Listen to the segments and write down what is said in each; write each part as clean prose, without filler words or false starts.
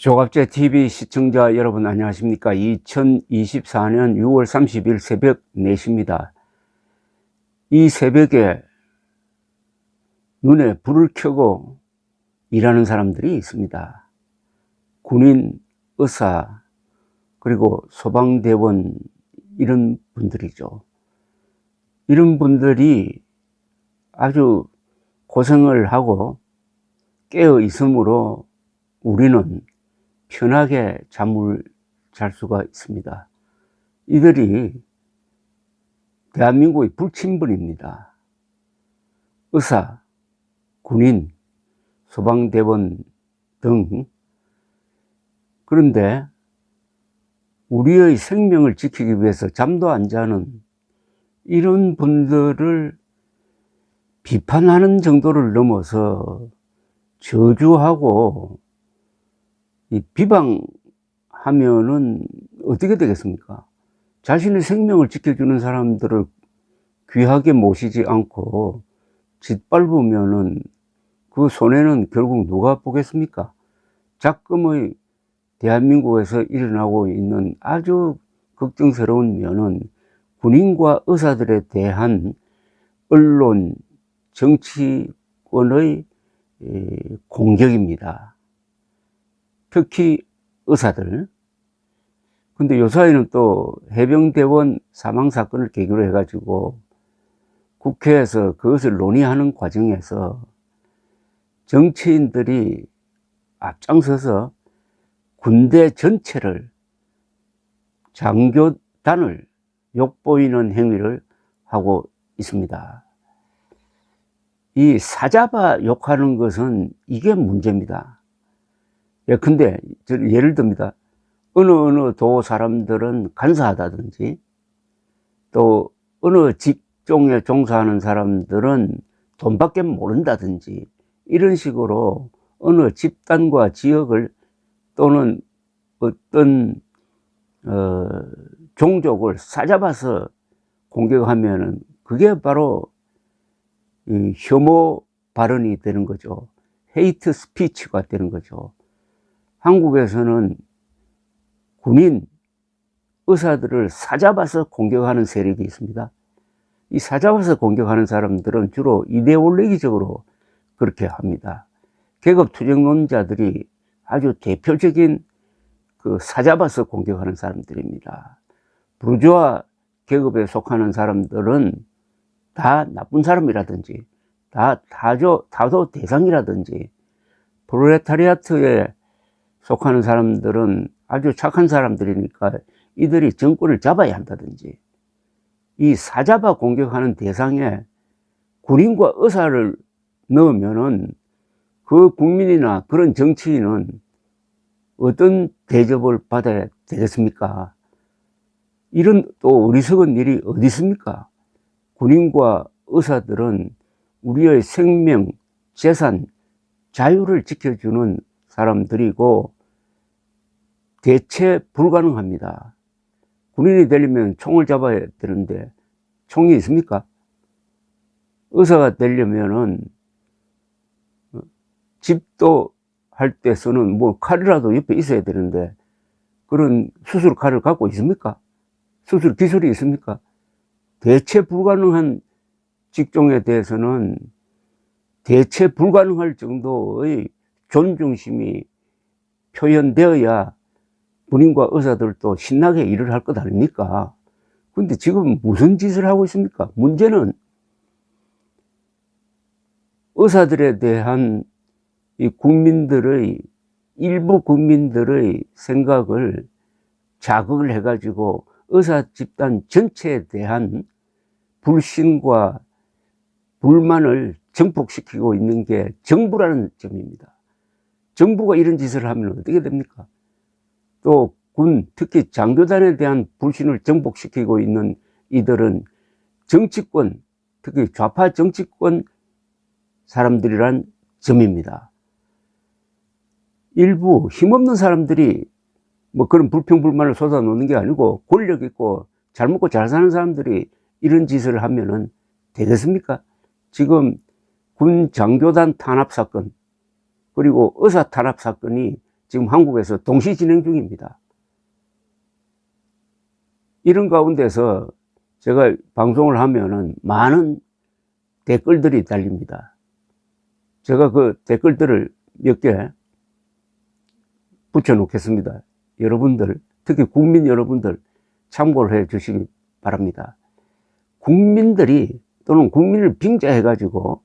조갑제 TV 시청자 여러분 안녕하십니까. 2024년 6월 30일 새벽 4시입니다. 이 새벽에 눈에 불을 켜고 일하는 사람들이 있습니다. 군인, 의사, 그리고 소방대원 이런 분들이죠. 이런 분들이 아주 고생을 하고 깨어 있으므로 우리는 편하게 잠을 잘 수가 있습니다. 이들이 대한민국의 불침번입니다. 의사, 군인, 소방대원 등. 그런데 우리의 생명을 지키기 위해서 잠도 안 자는 이런 분들을 비판하는 정도를 넘어서 저주하고 비방하면은 어떻게 되겠습니까? 자신의 생명을 지켜주는 사람들을 귀하게 모시지 않고 짓밟으면은 그 손해는 결국 누가 보겠습니까? 작금의 대한민국에서 일어나고 있는 아주 걱정스러운 면은 군인과 의사들에 대한 언론, 정치권의 공격입니다. 특히 의사들. 근데 요사이는 또 해병대원 사망사건을 계기로 해가지고 국회에서 그것을 논의하는 과정에서 정치인들이 앞장서서 군대 전체를, 장교단을 욕보이는 행위를 하고 있습니다. 이 사자바 욕하는 것은 이게 문제입니다. 근데 예를 듭니다. 어느 도 사람들은 간사하다든지 또 어느 직종에 종사하는 사람들은 돈밖에 모른다든지 이런 식으로 어느 집단과 지역을 또는 어떤 종족을 사잡아서 공격하면은 그게 바로 혐오 발언이 되는 거죠. 헤이트 스피치가 되는 거죠. 한국에서는 군인, 의사들을 사잡아서 공격하는 세력이 있습니다. 이 사잡아서 공격하는 사람들은 주로 이데올로기적으로 그렇게 합니다. 계급투쟁론자들이 아주 대표적인 그 사잡아서 공격하는 사람들입니다. 부르주아 계급에 속하는 사람들은 다 나쁜 사람이라든지 다 타도 대상이라든지, 프롤레타리아트에 속하는 사람들은 아주 착한 사람들이니까 이들이 정권을 잡아야 한다든지, 이 사잡아 공격하는 대상에 군인과 의사를 넣으면은 그 국민이나 그런 정치인은 어떤 대접을 받아야 되겠습니까? 이런 또 어리석은 일이 어디 있습니까? 군인과 의사들은 우리의 생명, 재산, 자유를 지켜주는 사람들이고 대체 불가능합니다. 군인이 되려면 총을 잡아야 되는데 총이 있습니까? 의사가 되려면은 집도 할 때 쓰는 뭐 칼이라도 옆에 있어야 되는데 그런 수술 칼을 갖고 있습니까? 수술 기술이 있습니까? 대체 불가능한 직종에 대해서는 대체 불가능할 정도의 존중심이 표현되어야 군인과 의사들도 신나게 일을 할 것 아닙니까? 근데 지금 무슨 짓을 하고 있습니까? 문제는 의사들에 대한 이 국민들의, 일부 국민들의 생각을 자극을 해가지고 의사 집단 전체에 대한 불신과 불만을 증폭시키고 있는 게 정부라는 점입니다. 정부가 이런 짓을 하면 어떻게 됩니까? 또 군, 특히 장교단에 대한 불신을 증폭시키고 있는 이들은 정치권, 특히 좌파 정치권 사람들이란 점입니다. 일부 힘없는 사람들이 뭐 그런 불평불만을 쏟아놓는 게 아니고 권력 있고 잘 먹고 잘 사는 사람들이 이런 짓을 하면은 되겠습니까? 지금 군 장교단 탄압 사건, 그리고 의사 탄압 사건이 지금 한국에서 동시 진행 중입니다. 이런 가운데서 제가 방송을 하면은 많은 댓글들이 달립니다. 제가 그 댓글들을 몇 개 붙여 놓겠습니다. 여러분들, 특히 국민 여러분들 참고를 해 주시기 바랍니다. 국민들이 또는 국민을 빙자해 가지고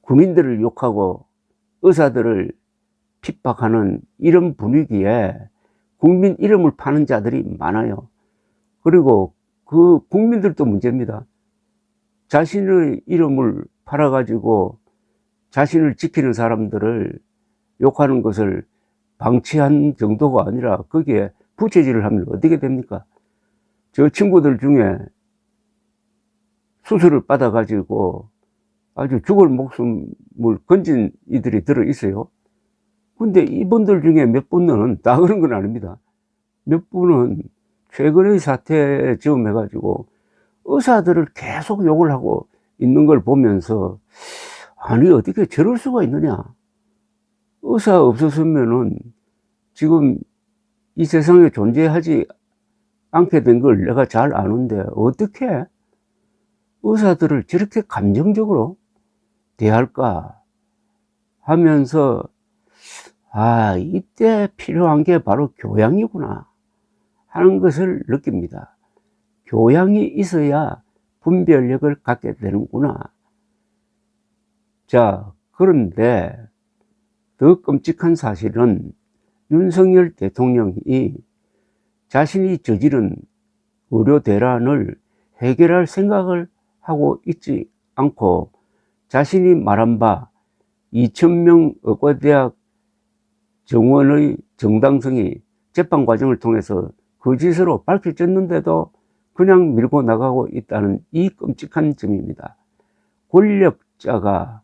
군인들을 욕하고 의사들을 핍박하는 이런 분위기에 국민 이름을 파는 자들이 많아요. 그리고 그 국민들도 문제입니다. 자신의 이름을 팔아 가지고 자신을 지키는 사람들을 욕하는 것을 방치한 정도가 아니라 거기에 부채질을 하면 어떻게 됩니까? 저 친구들 중에 수술을 받아 가지고 아주 죽을 목숨을 건진 이들이 들어 있어요. 근데 이분들 중에 몇 분은 다 그런 건 아닙니다. 몇 분은 최근의 사태에 지음해 가지고 의사들을 계속 욕을 하고 있는 걸 보면서, 아니 어떻게 저럴 수가 있느냐. 의사 없었으면은 지금 이 세상에 존재하지 않게 된 걸 내가 잘 아는데 어떻게 의사들을 저렇게 감정적으로 대할까 하면서, 아, 이때 필요한 게 바로 교양이구나 하는 것을 느낍니다. 교양이 있어야 분별력을 갖게 되는구나. 자, 그런데 더 끔찍한 사실은 윤석열 대통령이 자신이 저지른 의료 대란을 해결할 생각을 하고 있지 않고 자신이 말한 바 2000명 의과대학 정원의 정당성이 재판 과정을 통해서 거짓으로 밝혀졌는데도 그냥 밀고 나가고 있다는 이 끔찍한 점입니다. 권력자가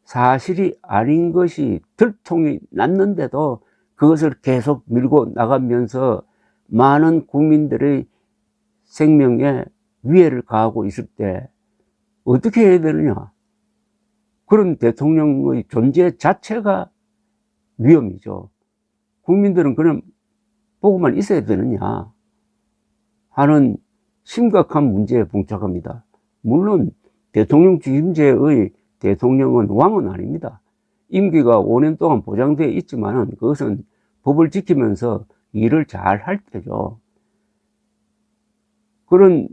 사실이 아닌 것이 들통이 났는데도 그것을 계속 밀고 나가면서 많은 국민들의 생명에 위해를 가하고 있을 때 어떻게 해야 되느냐. 그런 대통령의 존재 자체가 위험이죠. 국민들은 그냥 보고만 있어야 되느냐 하는 심각한 문제에 봉착합니다. 물론 대통령 주임제의 대통령은 왕은 아닙니다. 임기가 5년 동안 보장되어 있지만 그것은 법을 지키면서 일을 잘 할 때죠. 그런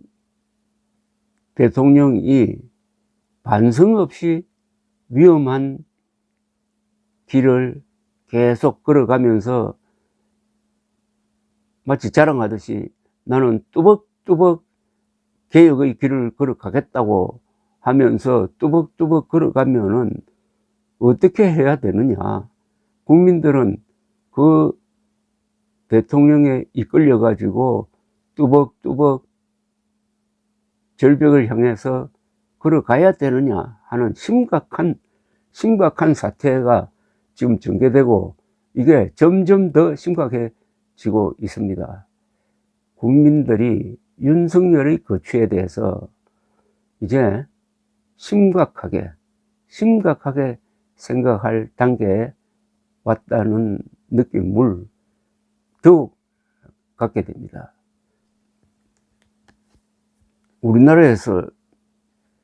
대통령이 반성 없이 위험한 길을 계속 걸어가면서 마치 자랑하듯이 나는 뚜벅뚜벅 개혁의 길을 걸어가겠다고 하면서 뚜벅뚜벅 걸어가면은 어떻게 해야 되느냐. 국민들은 그 대통령에 이끌려 가지고 뚜벅뚜벅 절벽을 향해서 걸어가야 되느냐 하는 심각한 사태가 지금 전개되고 이게 점점 더 심각해지고 있습니다. 국민들이 윤석열의 거취에 대해서 이제 심각하게 생각할 단계에 왔다는 느낌을 더욱 갖게 됩니다. 우리나라에서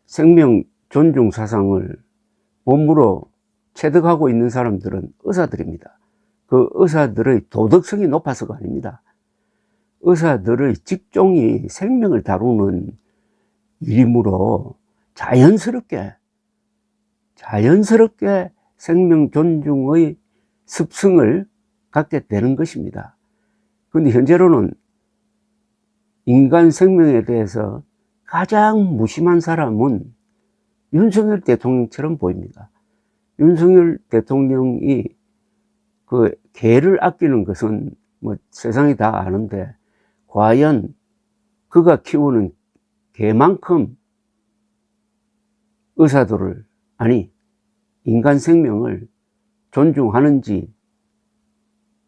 생명 존중 사상을 몸으로 체득하고 있는 사람들은 의사들입니다. 그 의사들의 도덕성이 높아서가 아닙니다. 의사들의 직종이 생명을 다루는 일이므로 자연스럽게 생명 존중의 습성을 갖게 되는 것입니다. 그런데 현재로는 인간 생명에 대해서 가장 무심한 사람은 윤석열 대통령처럼 보입니다. 윤석열 대통령이 그 개를 아끼는 것은 뭐 세상이 다 아는데, 과연 그가 키우는 개만큼 의사들을, 아니 인간 생명을 존중하는지에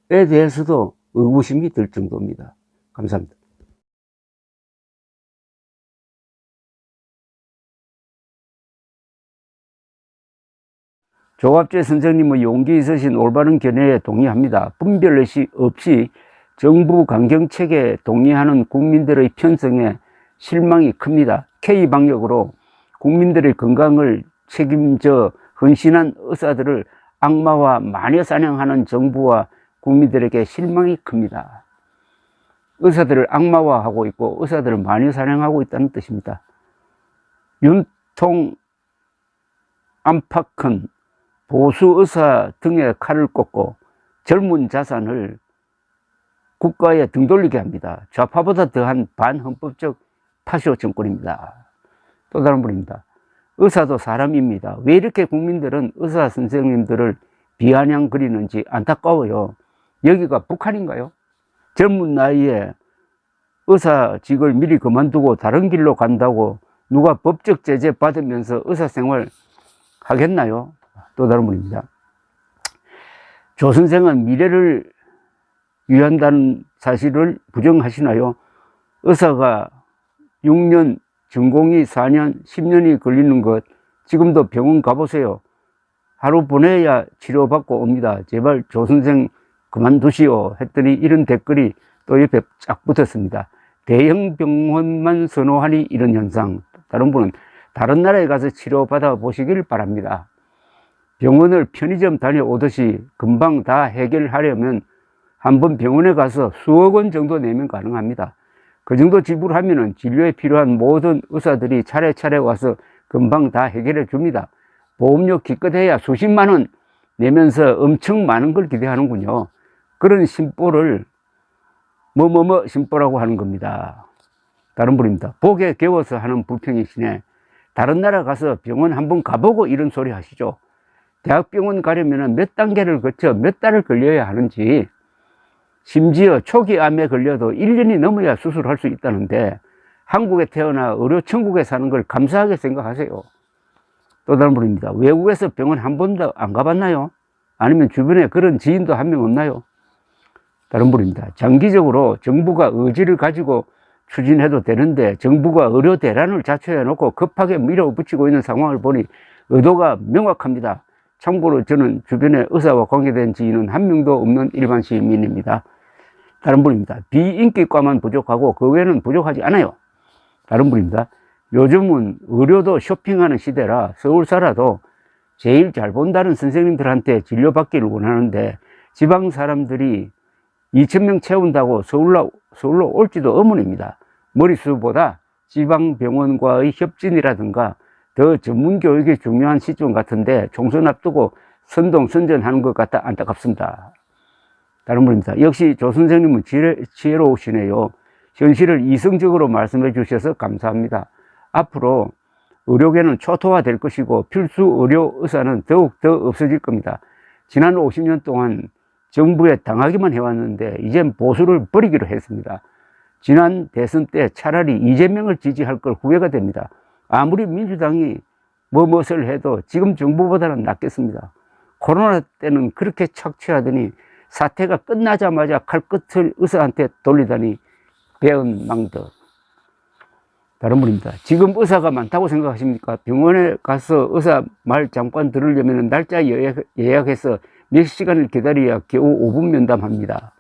대해서도 의구심이 들 정도입니다. 감사합니다. 조갑재 선생님의 용기 있으신 올바른 견해에 동의합니다. 분별 없이 정부 강경책에 동의하는 국민들의 편성에 실망이 큽니다. K방역으로 국민들의 건강을 책임져 헌신한 의사들을 악마와 마녀 사냥하는 정부와 국민들에게 실망이 큽니다. 의사들을 악마화하고 있고 의사들을 마녀 사냥하고 있다는 뜻입니다. 윤통 안팎은 보수 의사 등에 칼을 꽂고 젊은 자산을 국가에 등 돌리게 합니다. 좌파보다 더한 반헌법적 파쇼 정권입니다. 또 다른 분입니다. 의사도 사람입니다. 왜 이렇게 국민들은 의사 선생님들을 비아냥거리는지 안타까워요. 여기가 북한인가요? 젊은 나이에 의사직을 미리 그만두고 다른 길로 간다고 누가 법적 제재 받으면서 의사생활 하겠나요? 또 다른 분입니다. 조 선생은 미래를 위한다는 사실을 부정하시나요? 의사가 6년, 전공이 4년, 10년이 걸리는 것 지금도 병원 가보세요. 하루 보내야 치료받고 옵니다. 제발 조 선생 그만두시오 했더니 이런 댓글이 또 옆에 쫙 붙었습니다. 대형 병원만 선호하니 이런 현상. 다른 분은 다른 나라에 가서 치료받아 보시길 바랍니다. 병원을 편의점 다녀오듯이 금방 다 해결하려면 한번 병원에 가서 수억 원 정도 내면 가능합니다. 그 정도 지불하면 진료에 필요한 모든 의사들이 차례차례 와서 금방 다 해결해 줍니다. 보험료 기껏해야 수십만 원 내면서 엄청 많은 걸 기대하는군요. 그런 심보를 심보라고 하는 겁니다. 다른 분입니다. 복에 겨워서 하는 불평이시네. 다른 나라 가서 병원 한번 가보고 이런 소리 하시죠. 대학병원 가려면 몇 단계를 거쳐 몇 달을 걸려야 하는지, 심지어 초기 암에 걸려도 1년이 넘어야 수술할 수 있다는데 한국에 태어나 의료 천국에 사는 걸 감사하게 생각하세요. 또 다른 분입니다. 외국에서 병원 한 번도 안 가봤나요? 아니면 주변에 그런 지인도 한 명 없나요? 다른 분입니다. 장기적으로 정부가 의지를 가지고 추진해도 되는데 정부가 의료 대란을 자초해 놓고 급하게 밀어붙이고 있는 상황을 보니 의도가 명확합니다. 참고로 저는 주변에 의사와 관계된 지인은 한 명도 없는 일반 시민입니다. 다른 분입니다. 비인기과만 부족하고 그 외에는 부족하지 않아요. 다른 분입니다. 요즘은 의료도 쇼핑하는 시대라 서울 살아도 제일 잘 본다는 선생님들한테 진료받기를 원하는데 지방 사람들이 2,000명 채운다고 서울로 올지도 의문입니다. 머릿수보다 지방병원과의 협진이라든가 더 전문 교육이 중요한 시점 같은데 총선 앞두고 선동선전하는 것 같아 안타깝습니다. 다른 분입니다. 역시 조 선생님은 지혜로우시네요. 현실을 이성적으로 말씀해 주셔서 감사합니다. 앞으로 의료계는 초토화될 것이고 필수 의료 의사는 더욱 더 없어질 겁니다. 지난 50년 동안 정부에 당하기만 해왔는데 이젠 보수를 버리기로 했습니다. 지난 대선 때 차라리 이재명을 지지할 걸 후회가 됩니다. 아무리 민주당이 무엇을 해도 지금 정부보다는 낫겠습니다. 코로나 때는 그렇게 착취하더니 사태가 끝나자마자 칼끝을 의사한테 돌리다니 배은망덕. 다른 분입니다. 지금 의사가 많다고 생각하십니까? 병원에 가서 의사 말 잠깐 들으려면 날짜 예약해서 몇 시간을 기다려야 겨우 5분 면담합니다.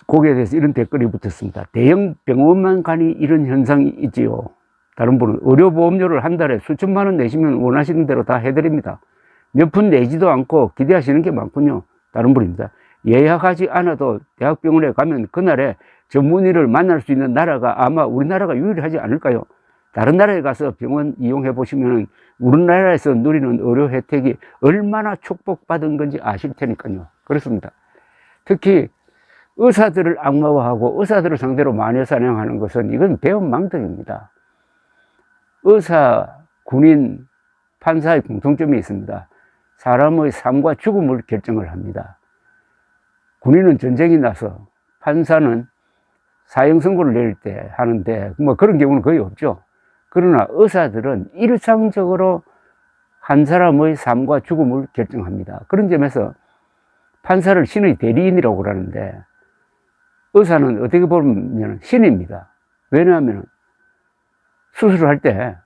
거기에 대해서 이런 댓글이 붙었습니다. 대형 병원만 가니 이런 현상이 있지요. 다른 분은 의료보험료를 한 달에 수천만 원 내시면 원하시는 대로 다 해드립니다. 몇 푼 내지도 않고 기대하시는 게 많군요. 다른 분입니다. 예약하지 않아도 대학병원에 가면 그날에 전문의를 만날 수 있는 나라가 아마 우리나라가 유일하지 않을까요? 다른 나라에 가서 병원 이용해 보시면 우리나라에서 누리는 의료 혜택이 얼마나 축복받은 건지 아실 테니까요. 그렇습니다. 특히 의사들을 악마화하고 의사들을 상대로 마녀 사냥하는 것은 이건 배은망덕입니다. 의사, 군인, 판사의 공통점이 있습니다. 사람의 삶과 죽음을 결정을 합니다. 군인은 전쟁이 나서, 판사는 사형 선고를 내릴 때 하는데 뭐 그런 경우는 거의 없죠. 그러나 의사들은 일상적으로 한 사람의 삶과 죽음을 결정합니다. 그런 점에서 판사를 신의 대리인이라고 그러는데 의사는 어떻게 보면 신입니다. 왜냐하면 수술을 할 때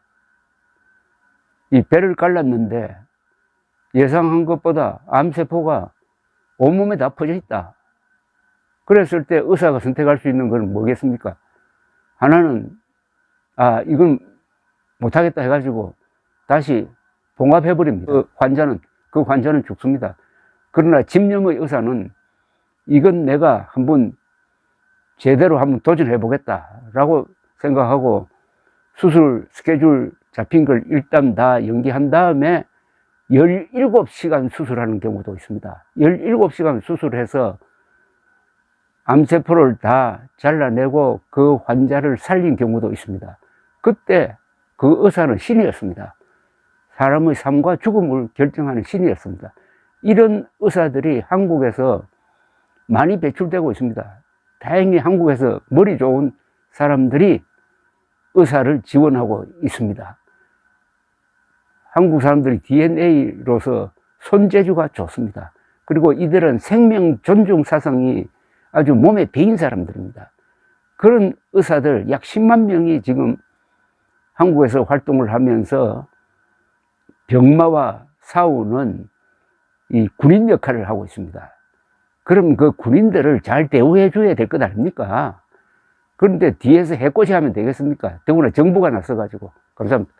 이 배를 갈랐는데 예상한 것보다 암세포가 온몸에 다 퍼져 있다. 그랬을 때 의사가 선택할 수 있는 건 뭐겠습니까? 하나는, 이건 못하겠다 해가지고 다시 봉합해버립니다. 그 환자는 죽습니다. 그러나 집념의 의사는 이건 내가 한번 제대로 한번 도전해보겠다라고 생각하고 수술 스케줄 잡힌 걸 일단 다 연기한 다음에 17시간 수술하는 경우도 있습니다. 17시간 수술해서 암세포를 다 잘라내고 그 환자를 살린 경우도 있습니다. 그때 그 의사는 신이었습니다. 사람의 삶과 죽음을 결정하는 신이었습니다. 이런 의사들이 한국에서 많이 배출되고 있습니다. 다행히 한국에서 머리 좋은 사람들이 의사를 지원하고 있습니다. 한국 사람들이 DNA로서 손재주가 좋습니다. 그리고 이들은 생명 존중 사상이 아주 몸에 배인 사람들입니다. 그런 의사들 약 10만 명이 지금 한국에서 활동을 하면서 병마와 싸우는 이 군인 역할을 하고 있습니다. 그럼 그 군인들을 잘 대우해 줘야 될 것 아닙니까? 그런데 뒤에서 해코지 하면 되겠습니까? 더구나 정부가 나서가지고. 감사합니다.